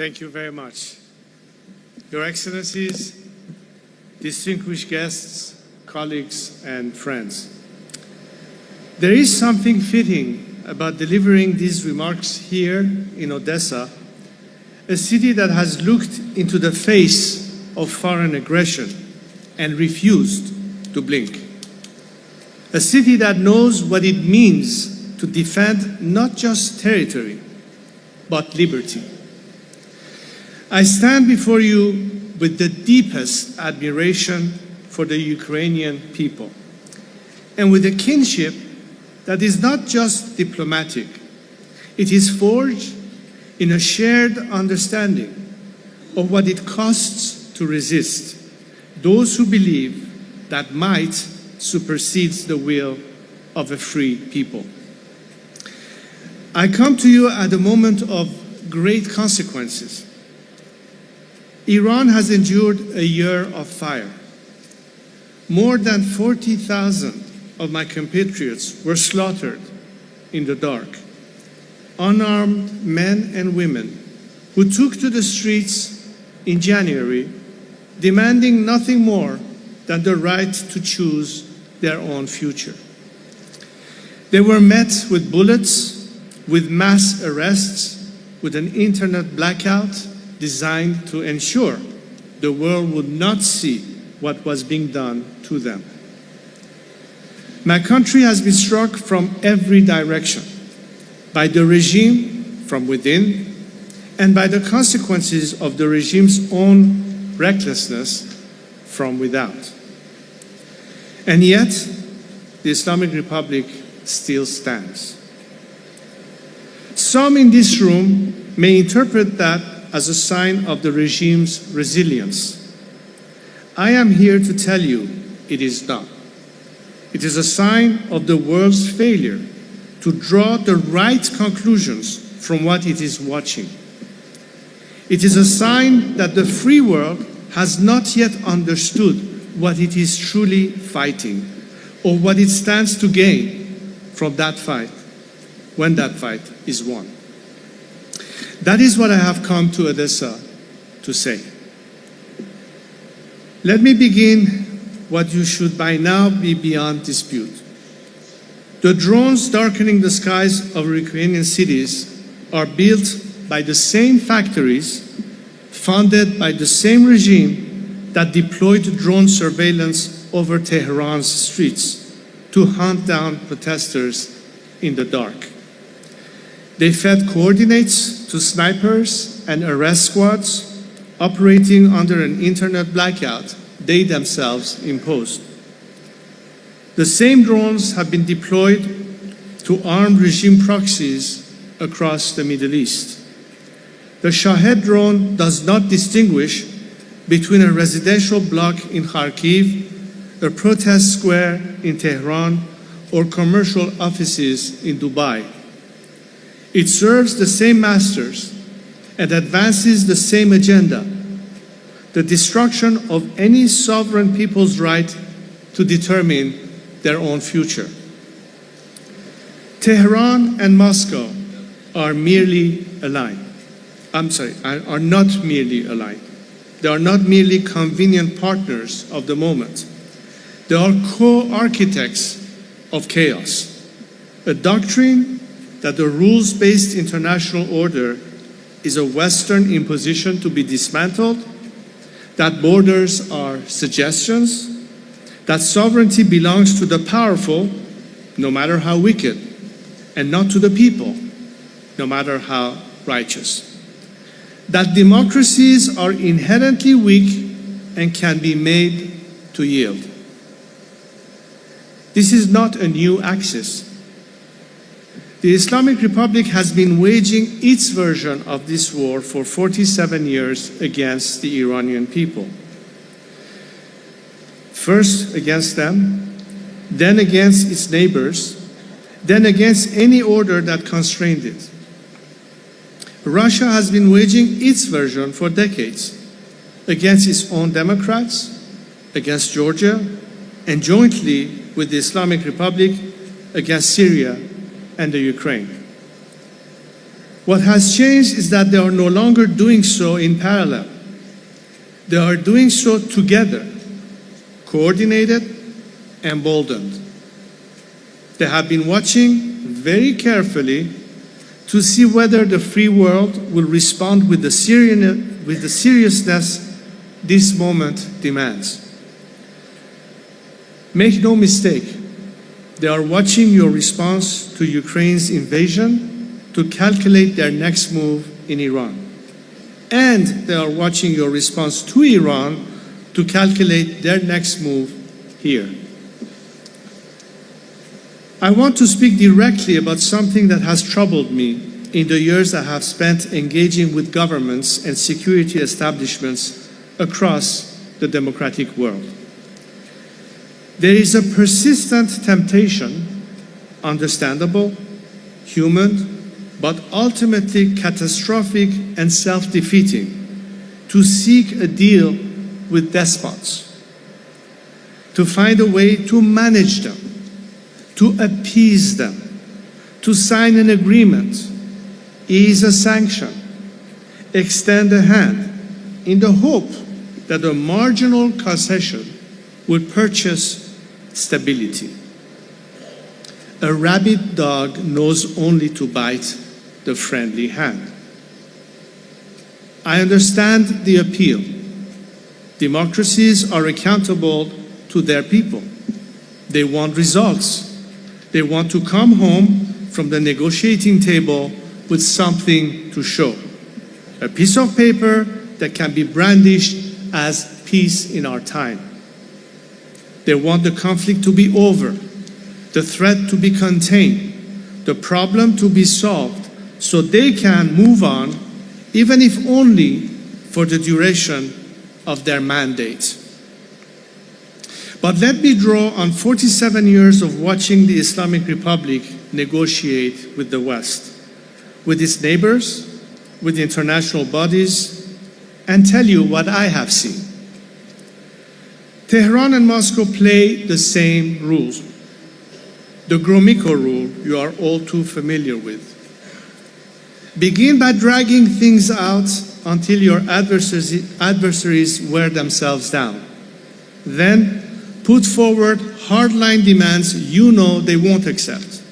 Thank you very much. Your Excellencies, distinguished guests, colleagues, and friends. There is something fitting about delivering these remarks here in Odessa, a city that has looked into the face of foreign aggression and refused to blink. A city that knows what it means to defend not just territory, but liberty. I stand before you with the deepest admiration for the Ukrainian people, and with a kinship that is not just diplomatic. It is forged in a shared understanding of what it costs to resist those who believe that might supersedes the will of a free people. I come to you at a moment of great consequences. Iran has endured a year of fire. More than 40,000 of my compatriots were slaughtered in the dark. Unarmed men and women who took to the streets in January, demanding nothing more than the right to choose their own future. They were met with bullets, with mass arrests, with an internet blackout designed to ensure the world would not see what was being done to them. My country has been struck from every direction, by the regime from within, and by the consequences of the regime's own recklessness from without. And yet, the Islamic Republic still stands. Some in this room may interpret that as a sign of the regime's resilience. I am here to tell you it is not. It is a sign of the world's failure to draw the right conclusions from what it is watching. It is a sign that the free world has not yet understood what it is truly fighting, or what it stands to gain from that fight when that fight is won. That is what I have come to Odessa to say. Let me begin what you should by now be beyond dispute. The drones darkening the skies of Ukrainian cities are built by the same factories, funded by the same regime that deployed drone surveillance over Tehran's streets to hunt down protesters in the dark. They fed coordinates to snipers and arrest squads operating under an internet blackout they themselves imposed. The same drones have been deployed to arm regime proxies across the Middle East. The Shahed drone does not distinguish between a residential block in Kharkiv, a protest square in Tehran, or commercial offices in Dubai. It serves the same masters and advances the same agenda: the destruction of any sovereign people's right to determine their own future. Tehran and Moscow are merely aligned. Are not merely aligned. They are not merely convenient partners of the moment. They are co-architects of chaos, a doctrine that the rules-based international order is a Western imposition to be dismantled, that borders are suggestions, that sovereignty belongs to the powerful, no matter how wicked, and not to the people, no matter how righteous. That democracies are inherently weak and can be made to yield. This is not a new axis. The Islamic Republic has been waging its version of this war for 47 years against the Iranian people. First against them, then against its neighbors, then against any order that constrained it. Russia has been waging its version for decades against its own democrats, against Georgia, and jointly with the Islamic Republic against Syria and the Ukraine. What has changed is that they are no longer doing so in parallel. They are doing so together, coordinated, emboldened. They have been watching very carefully to see whether the free world will respond with the seriousness this moment demands. Make no mistake, they are watching your response to Ukraine's invasion to calculate their next move in Iran. And they are watching your response to Iran to calculate their next move here. I want to speak directly about something that has troubled me in the years I have spent engaging with governments and security establishments across the democratic world. There is a persistent temptation, understandable, human, but ultimately catastrophic and self-defeating, to seek a deal with despots, to find a way to manage them, to appease them, to sign an agreement, ease a sanction, extend a hand, in the hope that a marginal concession would purchase stability. A rabid dog knows only to bite the friendly hand. I understand the appeal. Democracies are accountable to their people. They want results. They want to come home from the negotiating table with something to show. A piece of paper that can be brandished as peace in our time. They want the conflict to be over, the threat to be contained, the problem to be solved, so they can move on, even if only for the duration of their mandate. But let me draw on 47 years of watching the Islamic Republic negotiate with the West, with its neighbors, with international bodies, and tell you what I have seen. Tehran and Moscow play the same rules. The Gromyko rule you are all too familiar with. Begin by dragging things out until your adversaries wear themselves down. Then put forward hardline demands you know they won't accept.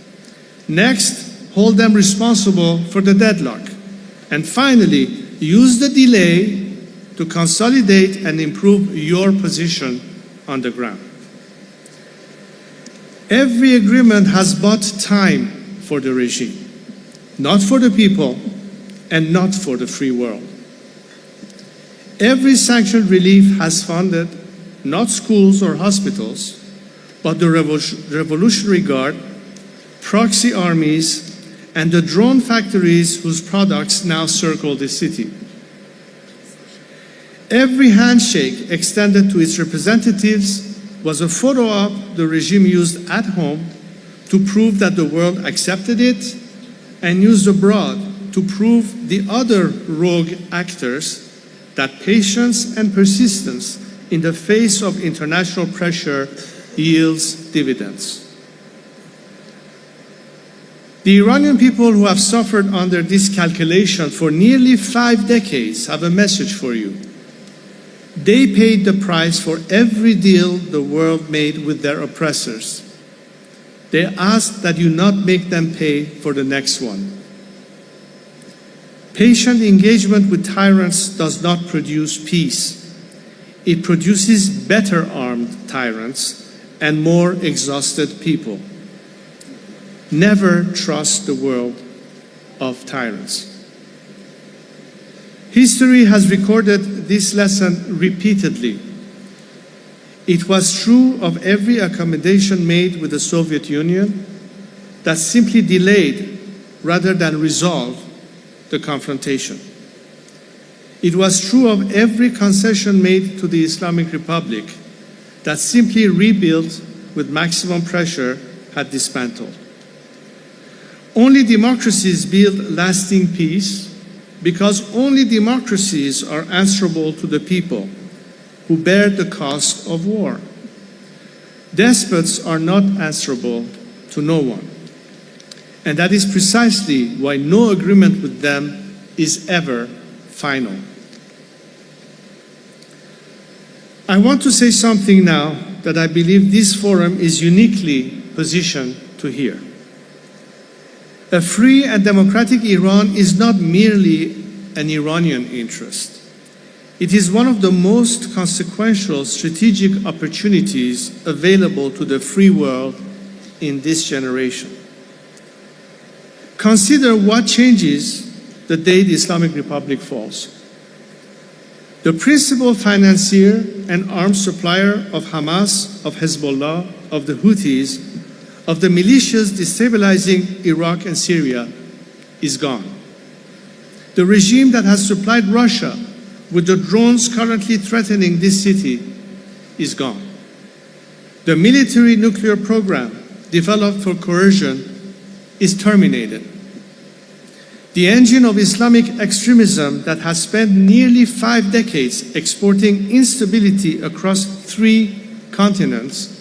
Next, hold them responsible for the deadlock. And finally, use the delay to consolidate and improve your position on the ground. Every agreement has bought time for the regime, not for the people and not for the free world. Every sanctioned relief has funded not schools or hospitals, but the Revolutionary Guard, proxy armies, and the drone factories whose products now circle the city. Every handshake extended to its representatives was a photo op the regime used at home to prove that the world accepted it, and used abroad to prove the other rogue actors that patience and persistence in the face of international pressure yields dividends. The Iranian people who have suffered under this calculation for nearly 5 decades have a message for you. They paid the price for every deal the world made with their oppressors. They ask that you not make them pay for the next one. Patient engagement with tyrants does not produce peace. It produces better armed tyrants and more exhausted people. Never trust the world of tyrants. History has recorded this lesson repeatedly. It was true of every accommodation made with the Soviet Union that simply delayed rather than resolved the confrontation. It was true of every concession made to the Islamic Republic that simply rebuilt with maximum pressure had dismantled. Only democracies build lasting peace because only democracies are answerable to the people who bear the cost of war. Despots are not answerable to no one. And that is precisely why no agreement with them is ever final. I want to say something now that I believe this forum is uniquely positioned to hear. A free and democratic Iran is not merely an Iranian interest. It is one of the most consequential strategic opportunities available to the free world in this generation. Consider what changes the day the Islamic Republic falls. The principal financier and arms supplier of Hamas, of Hezbollah, of the Houthis, of the militias destabilizing Iraq and Syria is gone. The regime that has supplied Russia with the drones currently threatening this city is gone. The military nuclear program developed for coercion is terminated. The engine of Islamic extremism that has spent nearly 5 decades exporting instability across 3 continents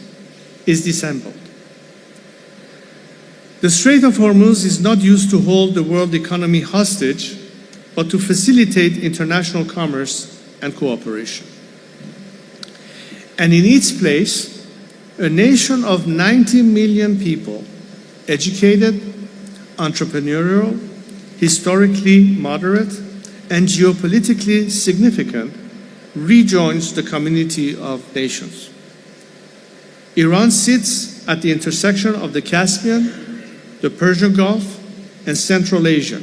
is disassembled. The Strait of Hormuz is not used to hold the world economy hostage, but to facilitate international commerce and cooperation. And in its place, a nation of 90 million people, educated, entrepreneurial, historically moderate, and geopolitically significant, rejoins the community of nations. Iran sits at the intersection of the Caspian, the Persian Gulf, and Central Asia.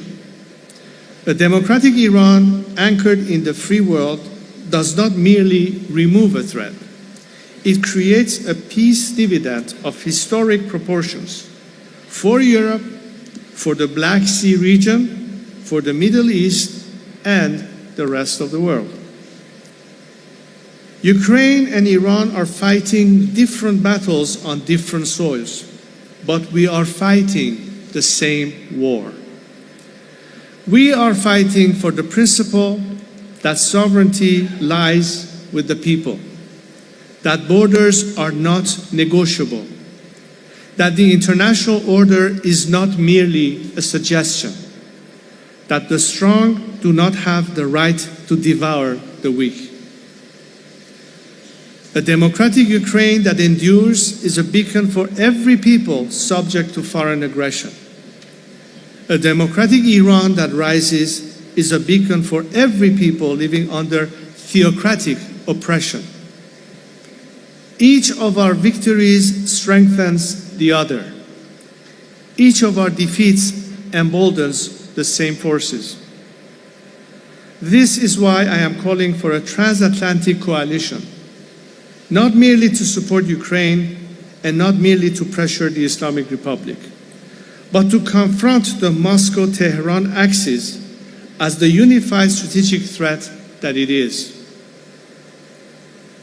A democratic Iran anchored in the free world does not merely remove a threat. It creates a peace dividend of historic proportions for Europe, for the Black Sea region, for the Middle East, and the rest of the world. Ukraine and Iran are fighting different battles on different soils, but we are fighting the same war. We are fighting for the principle that sovereignty lies with the people, that borders are not negotiable, that the international order is not merely a suggestion, that the strong do not have the right to devour the weak. A democratic Ukraine that endures is a beacon for every people subject to foreign aggression. A democratic Iran that rises is a beacon for every people living under theocratic oppression. Each of our victories strengthens the other. Each of our defeats emboldens the same forces. This is why I am calling for a transatlantic coalition, not merely to support Ukraine and not merely to pressure the Islamic Republic, but to confront the Moscow-Tehran axis as the unified strategic threat that it is.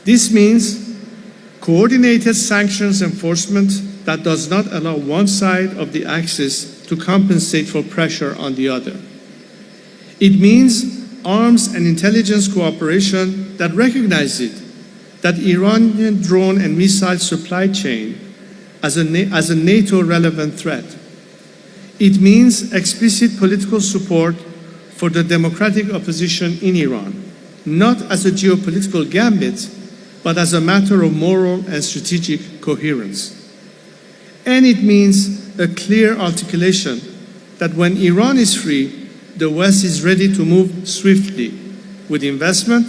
This means coordinated sanctions enforcement that does not allow one side of the axis to compensate for pressure on the other. It means arms and intelligence cooperation that recognizes that Iranian drone and missile supply chain as a NATO-relevant threat. It means explicit political support for the democratic opposition in Iran, not as a geopolitical gambit, but as a matter of moral and strategic coherence. And it means a clear articulation that when Iran is free, the West is ready to move swiftly with investment,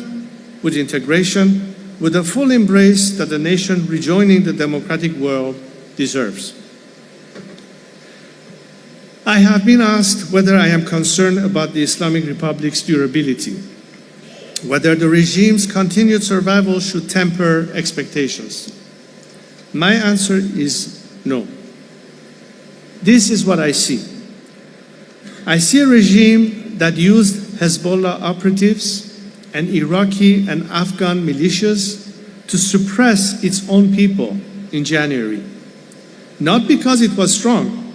with integration, with a full embrace that the nation rejoining the democratic world deserves. I have been asked whether I am concerned about the Islamic Republic's durability, whether the regime's continued survival should temper expectations. My answer is no. This is what I see. I see a regime that used Hezbollah operatives and Iraqi and Afghan militias to suppress its own people in January, not because it was strong,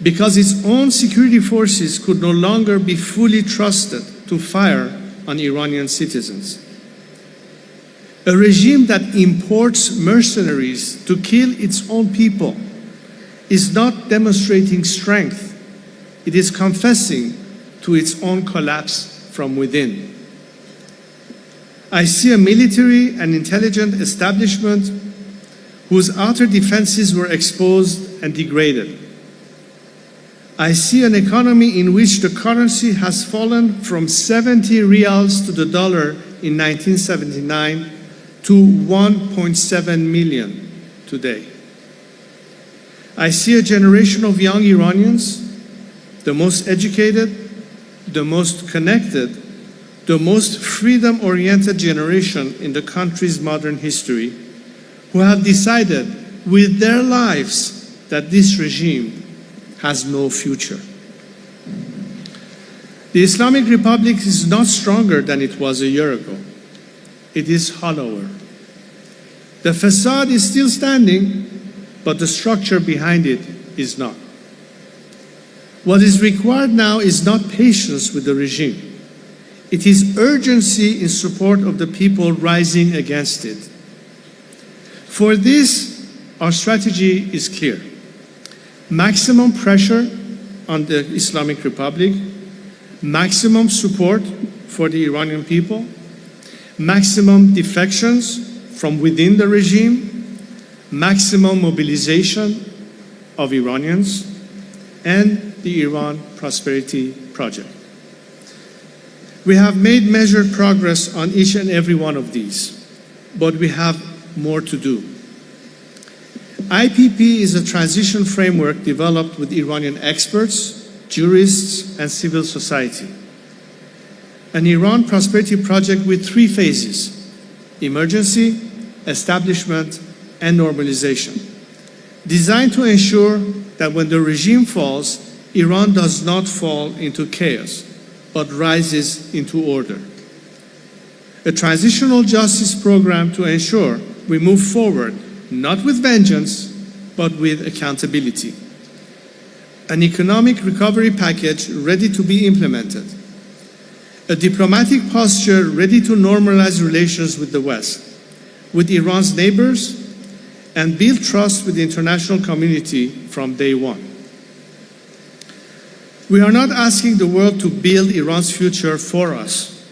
because its own security forces could no longer be fully trusted to fire on Iranian citizens. A regime that imports mercenaries to kill its own people is not demonstrating strength. It is confessing to its own collapse from within. I see a military and intelligence establishment whose outer defenses were exposed and degraded. I see an economy in which the currency has fallen from 70 reals to the dollar in 1979 to 1.7 million today. I see a generation of young Iranians, the most educated, the most connected, the most freedom-oriented generation in the country's modern history, who have decided with their lives that this regime has no future. The Islamic Republic is not stronger than it was a year ago. It is hollower. The facade is still standing, but the structure behind it is not. What is required now is not patience with the regime. It is urgency in support of the people rising against it. For this, our strategy is clear. Maximum pressure on the Islamic Republic, maximum support for the Iranian people, maximum defections from within the regime, maximum mobilization of Iranians, and the Iran Prosperity Project. We have made measured progress on each and every one of these, but we have more to do. IPP is a transition framework developed with Iranian experts, jurists, and civil society. An Iran Prosperity Project with 3 phases: emergency, establishment, and normalization, designed to ensure that when the regime falls, Iran does not fall into chaos, but rises into order. A transitional justice program to ensure we move forward, not with vengeance, but with accountability. An economic recovery package ready to be implemented. A diplomatic posture ready to normalize relations with the West, with Iran's neighbors, and build trust with the international community from day one. We are not asking the world to build Iran's future for us.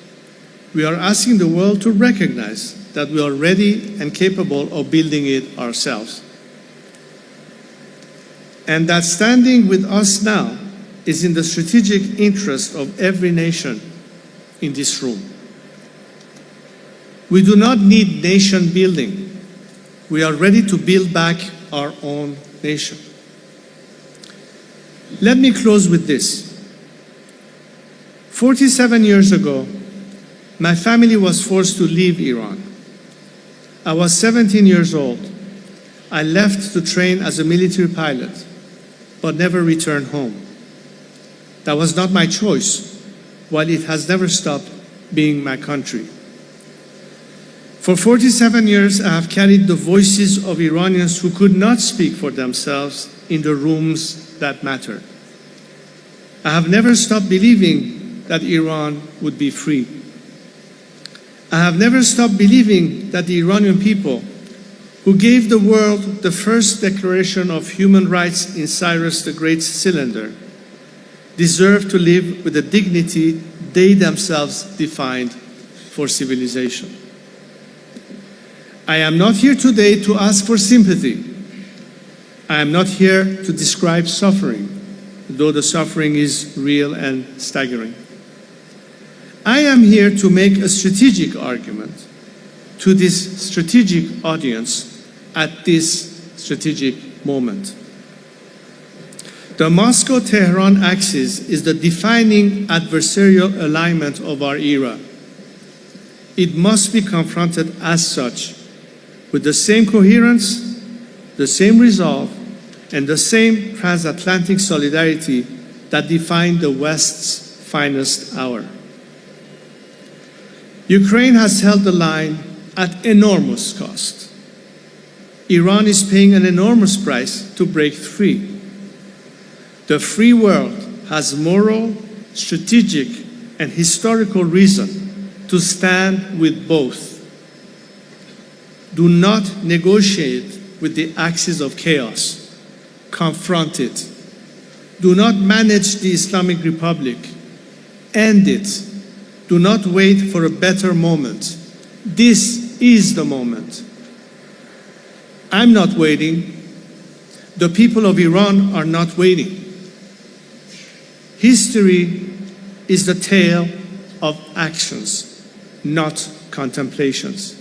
We are asking the world to recognize that we are ready and capable of building it ourselves. And that standing with us now is in the strategic interest of every nation in this room. We do not need nation building. We are ready to build back our own nation. Let me close with this. 47 years ago, my family was forced to leave Iran. I was 17 years old. I left to train as a military pilot, but never returned home. That was not my choice, while it has never stopped being my country. For 47 years, I have carried the voices of Iranians who could not speak for themselves in the rooms that matter. I have never stopped believing that Iran would be free. I have never stopped believing that the Iranian people, who gave the world the first declaration of human rights in Cyrus the Great's cylinder, deserve to live with the dignity they themselves defined for civilization. I am not here today to ask for sympathy. I am not here to describe suffering, though the suffering is real and staggering. I am here to make a strategic argument to this strategic audience at this strategic moment. The Moscow-Tehran axis is the defining adversarial alignment of our era. It must be confronted as such, with the same coherence, the same resolve, and the same transatlantic solidarity that defined the West's finest hour. Ukraine has held the line at enormous cost. Iran is paying an enormous price to break free. The free world has moral, strategic, and historical reason to stand with both. Do not negotiate with the axis of chaos. confront it. Do not manage the Islamic Republic. End it. Do not wait for a better moment. This is the moment. I'm not waiting. The people of Iran are not waiting. History is the tale of actions, not contemplations.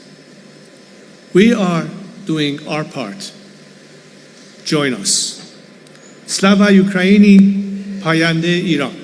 We are doing our part. Join us. Slava Ukraini, Payande Iran.